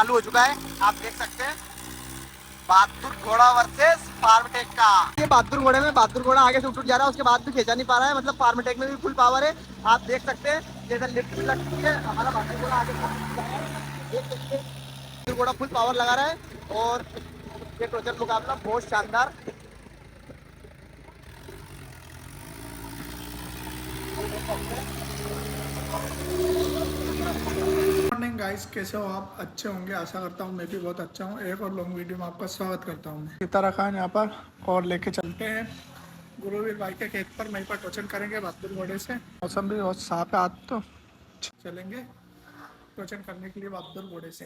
चालू हो चुका है, आप देख सकते हैं। बहादुर घोड़ा वर्सेस फार्मटेक का। ये बहादुर घोड़े में बहादुर घोड़ा आगे से उठ जा रहा है, उसके बाद भी खींचा नहीं पा रहा है। मतलब फार्मटेक में भी फुल पावर है, आप देख सकते हैं। जैसे लिफ्ट भी लगती है, हमारा बहादुर घोड़ा आगे से उठ जा रहा है, देख सकते हैं। बहादुर घोड़ा फुल पावर लगा रहा है और ये टोचन मुकाबला बहुत शानदार। मॉर्निंग गाइस, कैसे हो आप? अच्छे होंगे, आशा करता हूँ। मैं भी बहुत अच्छा हूँ। एक और लॉन्ग वीडियो में आपका स्वागत करता हूँ। सीता रखा है यहाँ पर और लेके चलते हैं गुरुवीर भाई के खेत पर। वहीं पर टोचन करेंगे बहादुर घोड़े से। मौसम भी बहुत साफ है आज, तो चलेंगे टोचन करने के लिए बहादुर घोड़े से।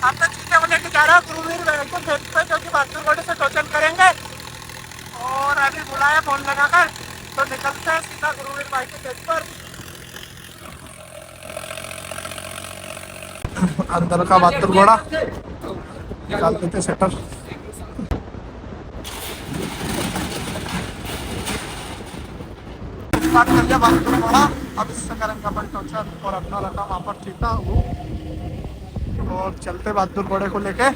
आप तो चीते को लेके जा रहा हूँ गुरुवीर भाई के खेत पर, जो कि बहादुर घोड़े से टोचन करेंगे। और अभी बुलाया फोन लगाकर, तो निकलते हैं सीधा गुरुवीर भाई के खेत पर। अंदर का बहादुर घोड़ा निकाल देते सेटर। स्टार्ट कर दिया बहादुर घोड़ा। अब इससे करेंगे अपन टोचन और अपना रखा वहाँ पर चीता वो। और चलते बहादुर घोड़े को लेके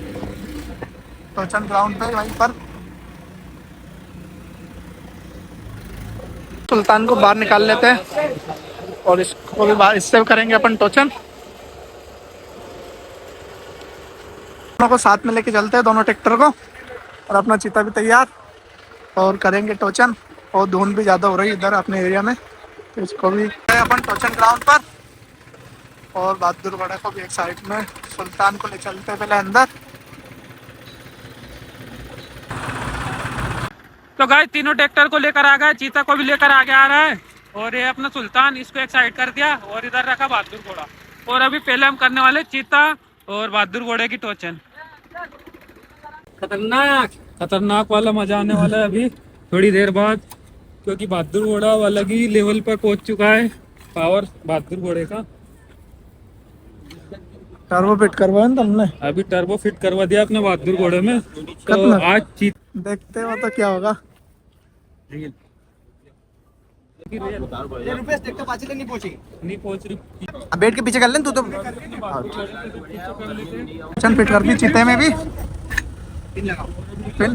टोचन ग्राउंड पे वहीं पर। सुल्तान को बाहर निकाल लेते हैं और इसको भी बाहर, इससे करेंगे अपन टोचन। दोनों को साथ में लेके चलते हैं, दोनों ट्रैक्टर को। और अपना चीता भी तैयार और करेंगे टोचन। और धुंध भी ज़्यादा हो रही है इधर अपने एरिया में, तो इसको भी अपन टोचन ग्राउंड पर। और बहादुर घोड़े को भी एक साइड में, सुल्तान को ले चलते हैं पहले अंदर। तो गाइस तीनों ट्रैक्टर को लेकर आ गए, चीता को भी लेकर आगे आ रहा है। और ये अपना सुल्तान, इसको एक साइड कर दिया और इधर रखा बहादुर घोड़ा। और अभी पहले हम करने वाले चीता और बहादुर घोड़े की टोचन। खतरनाक खतरनाक वाला मजा आने वाला है अभी थोड़ी देर बाद, क्योंकि बहादुर घोड़ा अलग ही लेवल पर पहुंच चुका है। पावर बहादुर घोड़े का। टर्बो फिट करवाया ना तुमने? अभी टर्बो फिट करवा दिया अपने बहादुर घोड़े में। तो आज देखते हो तो क्या होगा। ये रुपये ट्रैक्टर पाँच नहीं पहुंची, नहीं पहुंच रही। अब बैठ के पीछे कर लें तू तो। टोचन फिट कर दी चीते में भी। फिर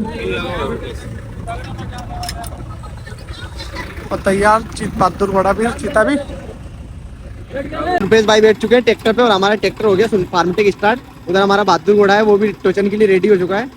और तैयार बहादुर घोड़ा भी, चीता भी। रुपेश भाई बैठ चुके हैं ट्रैक्टर पे और हमारा ट्रैक्टर हो गया फार्मटेक स्टार्ट। उधर हमारा बहादुर घोड़ा है, वो भी टोचन के लिए रेडी हो चुका है।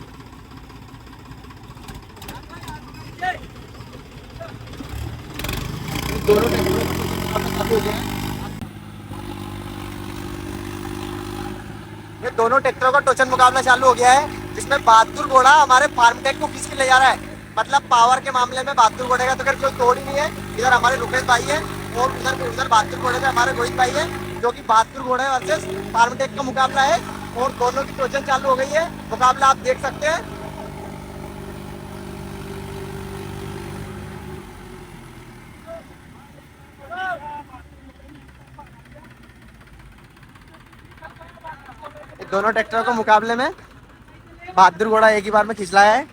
ये दोनों ट्रैक्टरों का टोचन मुकाबला चालू हो गया है, जिसमें बहादुर घोड़ा हमारे फार्मटेक को खींच के ले जा रहा है। मतलब पावर के मामले में बहादुर घोड़े का तो खैर कोई तोड़ ही नहीं है। इधर हमारे रुपेश भाई है और उधर बहादुर घोड़े में हमारे रोहित भाई है, जो कि बहादुर घोड़े वर्सेस फार्मटेक का मुकाबला है। और दोनों की टोचन चालू हो गई है, मुकाबला आप देख सकते हैं। दोनों ट्रैक्टरों के मुकाबले में बहादुर घोड़ा एक ही बार में खिंच लाया है।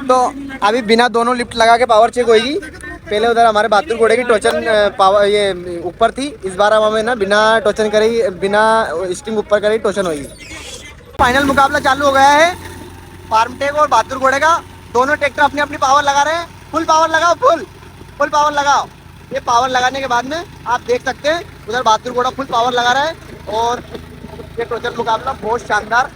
तो अभी बिना दोनों लिफ्ट लगा के पावर चेक होगी। पहले उधर हमारे बहादुर घोड़े की टोचन पावर ये ऊपर थी, इस बार हमें ना बिना टोचन करे, बिना स्टिंग ऊपर करे टोचन होगी। फाइनल मुकाबला चालू हो गया है फार्मटेक और बहादुर घोड़े का। दोनों ट्रैक्टर अपनी अपनी पावर लगा रहे हैं। फुल पावर लगाओ, फुल पावर लगाओ। ये पावर लगाने के बाद में आप देख सकते हैं उधर बहादुर घोड़ा फुल पावर लगा रहा है और ये टोचन मुकाबला बहुत शानदार।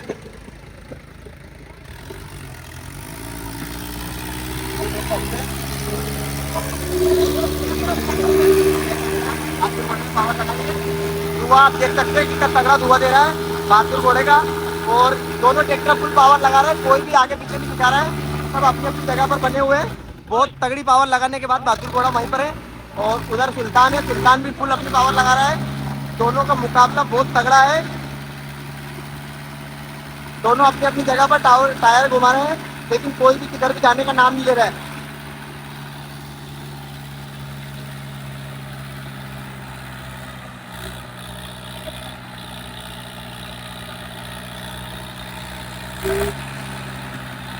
धुआं आप देख सकते हैं कितना तगड़ा धुआं दे रहा है बहादुर घोड़े का। और दोनों ट्रैक्टर फुल पावर लगा रहे हैं, कोई भी आगे पीछे नहीं दिखा रहा है, सब अपनी अपनी जगह पर बने हुए हैं। बहुत तगड़ी पावर लगाने के बाद बहादुर घोड़ा वहीं पर है और उधर सुल्तान है, सुल्तान भी फुल अपनी पावर लगा रहा है। दोनों का मुकाबला बहुत तगड़ा है। दोनों अपनी अपनी जगह पर टायर घुमा रहे हैं, लेकिन कोई भी किधर भी जाने का नाम नहीं ले रहा है।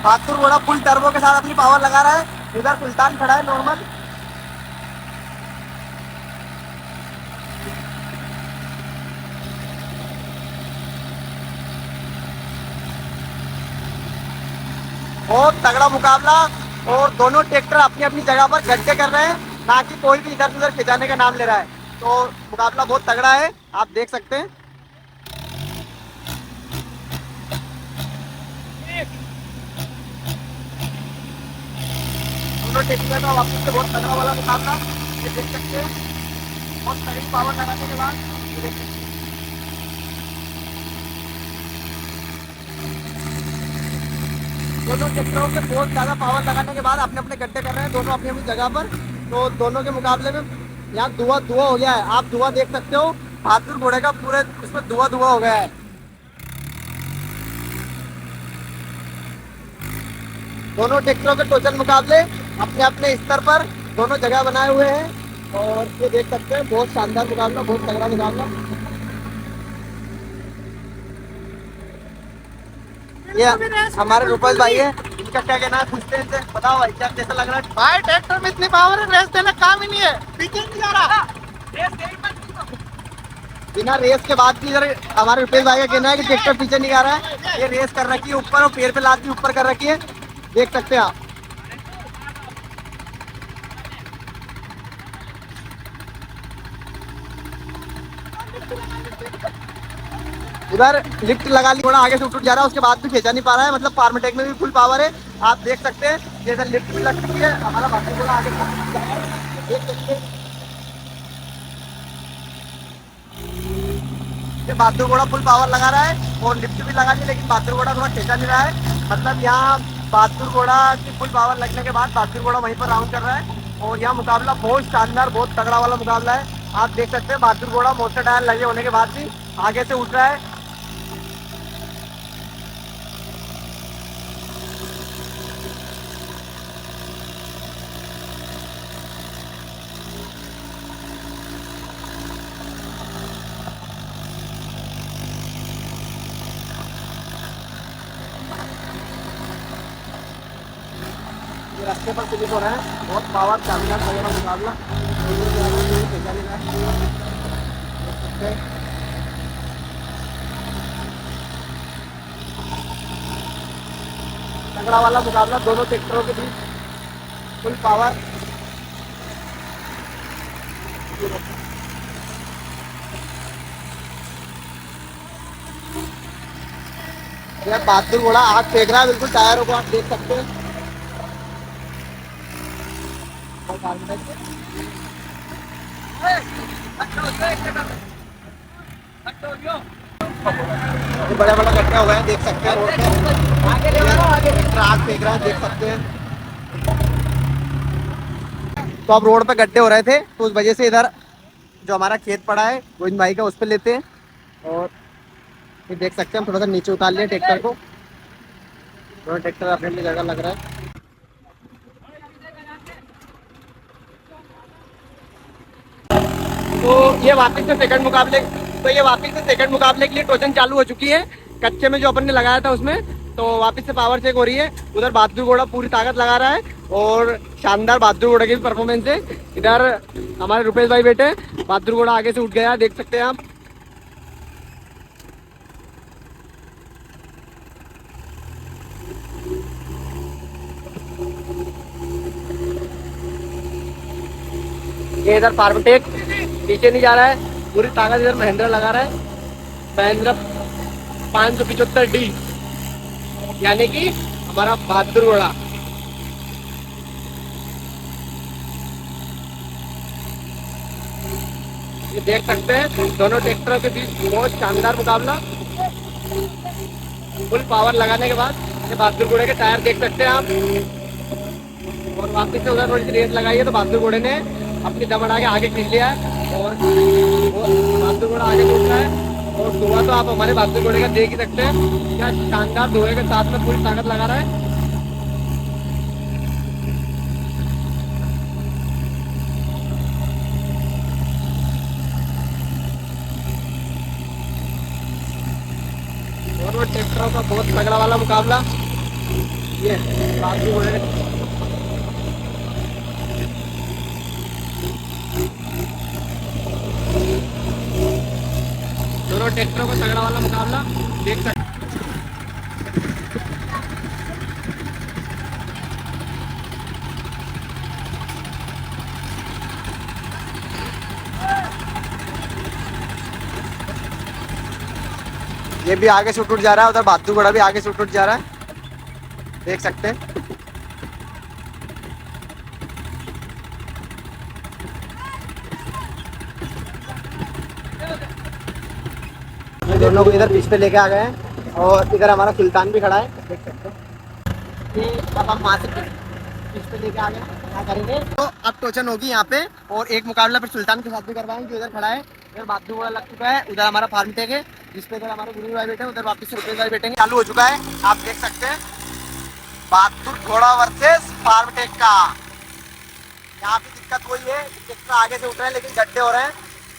बहादुर घोड़ा फुल टर्बो के साथ अपनी पावर लगा रहा है। इधर सुल्तान खड़ा है नॉर्मल। बहुत तगड़ा मुकाबला। और दोनों ट्रैक्टर अपनी अपनी जगह पर गड्ढे कर रहे हैं, ना कि कोई भी इधर उधर खिंचाने का नाम ले रहा है। तो मुकाबला बहुत तगड़ा है, आप देख सकते हैं। दोनों ट्रैक्टर का वापस से बहुत तगड़ा वाला मुकाबला, ये देख सकते हैं। बहुत तगड़ी पावर लगाने के बाद ये देख सकते हैं। दोनों ट्रैक्टरों के बहुत ज़्यादा पावर लगाने के बाद अपने अपने गड्ढे कर रहे हैं, दोनों अपनी अपनी जगह पर। तो दोनों के मुकाबले में यहाँ धुआं धुआं हो गया है, आप धुआं देख सकते हो। बहादुर घोड़े का पूरे उसमें धुआं धुआं हो गया है। दोनों ट्रैक्टरों के टोचन मुकाबले अपने अपने स्तर पर दोनों जगह बनाए हुए हैं। और ये देख सकते हैं, बहुत शानदार मुकाबला, बहुत तगड़ा मुकाबला। ये हमारे रूपेश भाई है, इनका क्या कहना है, पूछते हैं इनसे। बताओ भाई, क्या कैसा लग रहा है? भाई ट्रैक्टर में इतनी पावर है, रेस देने काम ही नहीं है, पीछे नहीं जा रहा। बिना रेस के बाद भी इधर हमारे रूपेश भाई का कहना है कि ट्रैक्टर पीछे नहीं आ रहा है। ये रेस कर रखी है ऊपर, और पैर पे लाद के ऊपर कर रखी है, देख सकते हैं आप। इधर लिफ्ट लगा ली, थोड़ा आगे से उठ जा रहा है, उसके बाद भी खींचा नहीं पा रहा है। मतलब फार्मटेक में भी फुल पावर है, आप देख सकते हैं। जैसे लिफ्ट भी लग चुकी है, हमारा बाकी थोड़ा आगे जा रहा है, देख सकते हैं। ये बहादुर घोड़ा फुल पावर लगा रहा है, और लिफ्ट भी लगा दी, लेकिन बहादुर घोड़ा थोड़ा खींचा नहीं रहा है। मतलब यहाँ बहादुर घोड़ा की फुल पावर लगने के बाद बहादुर घोड़ा वहीं पर राउंड कर रहा है। और यहाँ मुकाबला बहुत शानदार, बहुत तगड़ा वाला मुकाबला है, आप देख सकते हैं। बहादुर घोड़ा मोटर टायर लगे होने के बाद भी आगे से उठ रहा है। ये रास्ते पर स्लिप हो रहा है, बहुत पावर शानदार तगड़ा मुकाबला। तगड़ा वाला मुकाबला दोनों ट्रैक्टरों के बीच, फुल पावर। यार बहादुर घोड़ा आग फेंक रहा है बिल्कुल टायरों को, आप देख सकते हैं। बड़े बड़े गड्ढे हो गए हैं, देख सकते हैं। रोड पे आग फेंक रहा है, देख सकते हैं। तो अब रोड पे गड्ढे हो रहे थे, तो उस वजह से इधर जो हमारा खेत पड़ा है गोविंद भाई का, उस पर लेते हैं। और ये देख सकते हैं, हम थोड़ा सा नीचे उतार लिया ट्रैक्टर को। थोड़ा ट्रैक्टर अपने अपनी जगह लग रहा है। तो ये वापस से सेकंड मुकाबले के लिए टोचन चालू हो चुकी है। कच्चे में जो अपन ने लगाया था उसमें, तो वापस से पावर चेक हो रही है। उधर बहादुर घोड़ा पूरी ताकत लगा रहा है, और शानदार बहादुर घोड़ा की भी परफॉर्मेंस है। इधर हमारे रूपेश भाई बैठे, बहादुर घोड़ा आगे से उठ गया, देख सकते हैं आप। ये इधर फार्मटेक पीछे नहीं जा रहा है, पूरी ताकत इधर महिंद्रा लगा रहा है। महिंद्रा 575D, यानी कि हमारा बहादुर घोड़ा। ये देख सकते हैं, दोनों ट्रैक्टरों के बीच बहुत शानदार मुकाबला, फुल पावर लगाने के बाद। ये बहादुर घोड़े के टायर देख सकते हैं आप। और वापस से उधर थोड़ी सी रेस लगाई है, तो बहादुर घोड़े ने अपनी दम बढ़ा के आगे खींच लिया है, और बहादुर घोड़ा आगे उठ रहा है। और धुआं तो आप हमारे बहादुर घोड़े का देख ही सकते हैं, क्या शानदार धुएं के साथ में पूरी ताकत लगा रहा है। और वो ट्रैक्टरों का बहुत तगड़ा वाला मुकाबला, ये बहादुर घोड़े दोनों ट्रैक्टरों का तगड़ा वाला मुकाबला देख सकते। ये भी आगे से उठ जा रहा है, उधर बहादुर घोड़ा भी आगे से उठ जा रहा है, देख सकते हैं। ये दोनों को इधर पीछे पे लेके आ गए हैं और इधर हमारा सुल्तान भी खड़ा है, देख सकते हैं। ये अब हम वहाँ से पीछे पे लेके आ गए हैं, क्या करेंगे। तो अब टोचन होगी यहाँ पे और एक मुकाबला फिर सुल्तान के साथ भी करवाएंगे जो इधर खड़ा है। इधर बहादुर घोड़ा लग चुका है, उधर हमारा फार्म टेक है जिसपे इधर हमारे गुरु भाई बैठे हैं, उधर वापस से रुपेश भाई बैठेंगे। चालू हो चुका है, आप देख सकते हैं बहादुर घोड़ा वर्सेस फार्म टेक का। यहाँ पे दिक्कत वही है, ट्रैक्टर आगे से उठ रहे हैं लेकिन गड्ढे हो रहे हैं,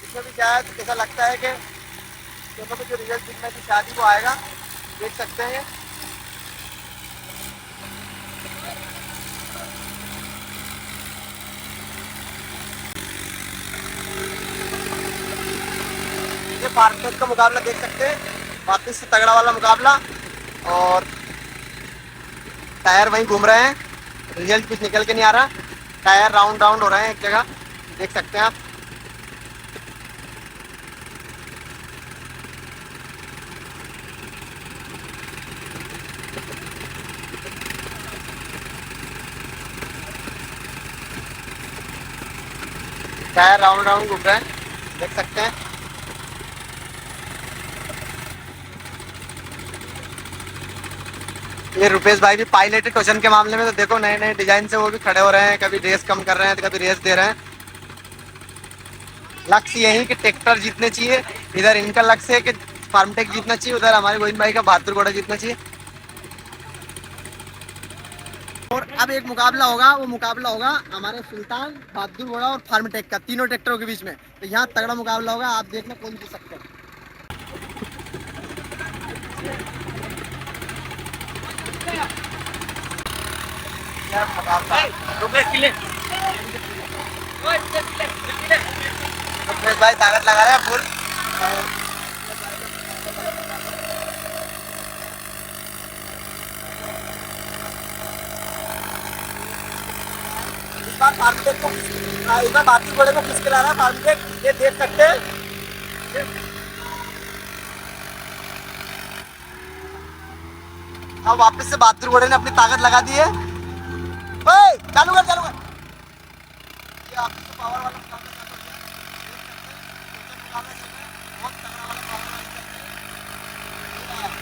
इसमें भी शायद ऐसा लगता है कि दोनों को जो रिजल्ट दिखना है शादी को आएगा, देख सकते हैं। ये फार्म टेक का मुकाबला देख सकते हैं, वापस से तगड़ा वाला मुकाबला, और टायर वहीं घूम रहे हैं, रिजल्ट कुछ निकल के नहीं आ रहा, टायर राउंड राउंड हो रहे हैं एक जगह, देख सकते हैं आप। टायर राउंड राउंड घूम रहे हैं, देख सकते हैं। ये रुपेश भाई भी पायलट है टोचन के मामले में, तो देखो नए नए डिजाइन से वो भी खड़े हो रहे हैं, कभी रेस कम कर रहे हैं तो कभी रेस दे रहे हैं। लक्ष्य यही कि ट्रैक्टर जीतने चाहिए, इधर इनका लक्ष्य है कि फार्मटेक जीतना चाहिए, उधर हमारे गोविंद भाई का बहादुर घोड़ा जीतना चाहिए। और अब एक मुकाबला होगा, वो मुकाबला होगा हमारे सुल्तान, बहादुर घोड़ा और फार्मटेक का, तीनों ट्रैक्टरों के बीच में। तो यहाँ तगड़ा मुकाबला होगा, आप देखना कौन जीत सकते हैं। रुपेश भाई ताकत लगा रहे हैं फुल। इस बार फार्मटेक को, इस बार बहादुर घोड़े को किसके ला रहा है फार्मटेक, ये देख सकते हैं। अब वापस से बहादुर घोड़े ने अपनी ताकत लगा दी है। ओए, चालू कर, चालू कर। ये वापस से पावर वाला मुकाबला चालू हो गया। देख सकते हैं, बहुत तगड़ा वाला पावर वाला चल रहा है।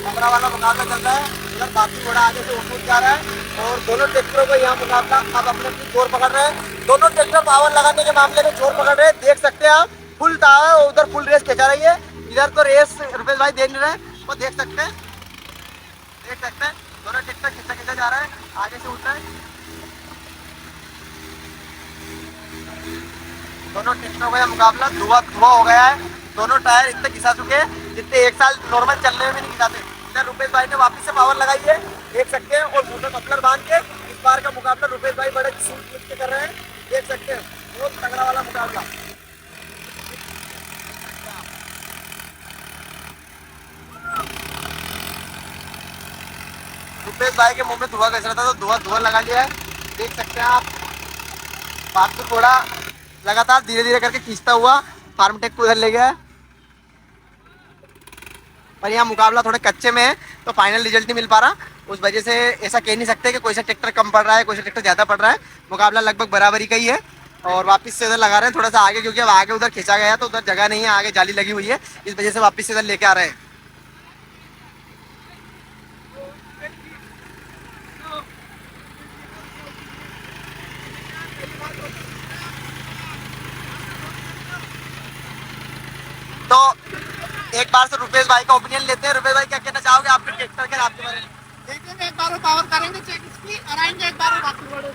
तगड़ा वाला मुकाबला चल रहा है, इधर बहादुर घोड़ा आगे से उठ जा रहा है और दोनों ट्रैक्टरों को यहाँ मुकाबला अब अपने अपनी जोर पकड़ रहे हैं। दोनों ट्रैक्टर पावर लगाने के मामले में जोर पकड़ रहे हैं, देख सकते हैं आप। फुल टावर उधर फुल रेस खिंचा रही है, इधर तो रेस रुपेश भाई दे नहीं रहे, वो देख सकते हैं, देख सकते हैं। दोनों ट्रैक्टर खिंचा खिंचा जा रहा है, आगे से उठ रहा है। दोनों ट्रैक्टरों का यह मुकाबला धुआं धुआं हो गया है। दोनों टायर इतने घिसा चुके हैं जितने एक साल नॉर्मल चलने में भी नहीं घिसाते। इधर रुपेश भाई ने वापस से पावर लगाई है, देख सकते हैं, और मोटर मफलर बांध के इस बार का मुकाबला रुपेश भाई बड़े सूट के कर रहे हैं, देख सकते हैं। बहुत तगड़ा वाला मुकाबला। रुपेश भाई के मुंह में धुआं घस रहा था तो धुआं धुआं लगा लिया है, देख सकते हैं आप। बहादुर घोड़ा लगातार धीरे धीरे करके खींचता हुआ फार्मटेक को उधर ले गया है, पर यहाँ मुकाबला थोड़े कच्चे में है तो फाइनल रिजल्ट नहीं मिल पा रहा। उस वजह से ऐसा कह नहीं सकते कि कोई सा ट्रैक्टर कम पड़ रहा है, कोई सा ट्रैक्टर ज़्यादा पड़ रहा है। मुकाबला लगभग बराबरी का ही है। और वापस से इधर लगा रहे हैं थोड़ा सा आगे, क्योंकि अब आगे उधर खींचा गया है तो उधर जगह नहीं है, आगे जाली लगी हुई है, इस वजह से वापस से इधर लेके आ रहे हैं। तो एक बार से रुपेश भाई का ओपिनियन लेते हैं। रुपेश भाई क्या कहना चाहोगे आपके ट्रैक्टर के आपके बारे में? देखेंगे एक बार पावर करेंगे चेक इसकी और आएंगे एक बार बहादुर घोड़े को।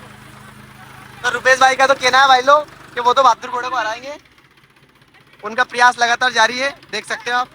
तो रुपेश भाई का तो कहना है भाई लोग कि वो तो बहादुर घोड़े को हराएंगे, उनका प्रयास लगातार जारी है, देख सकते हो आप।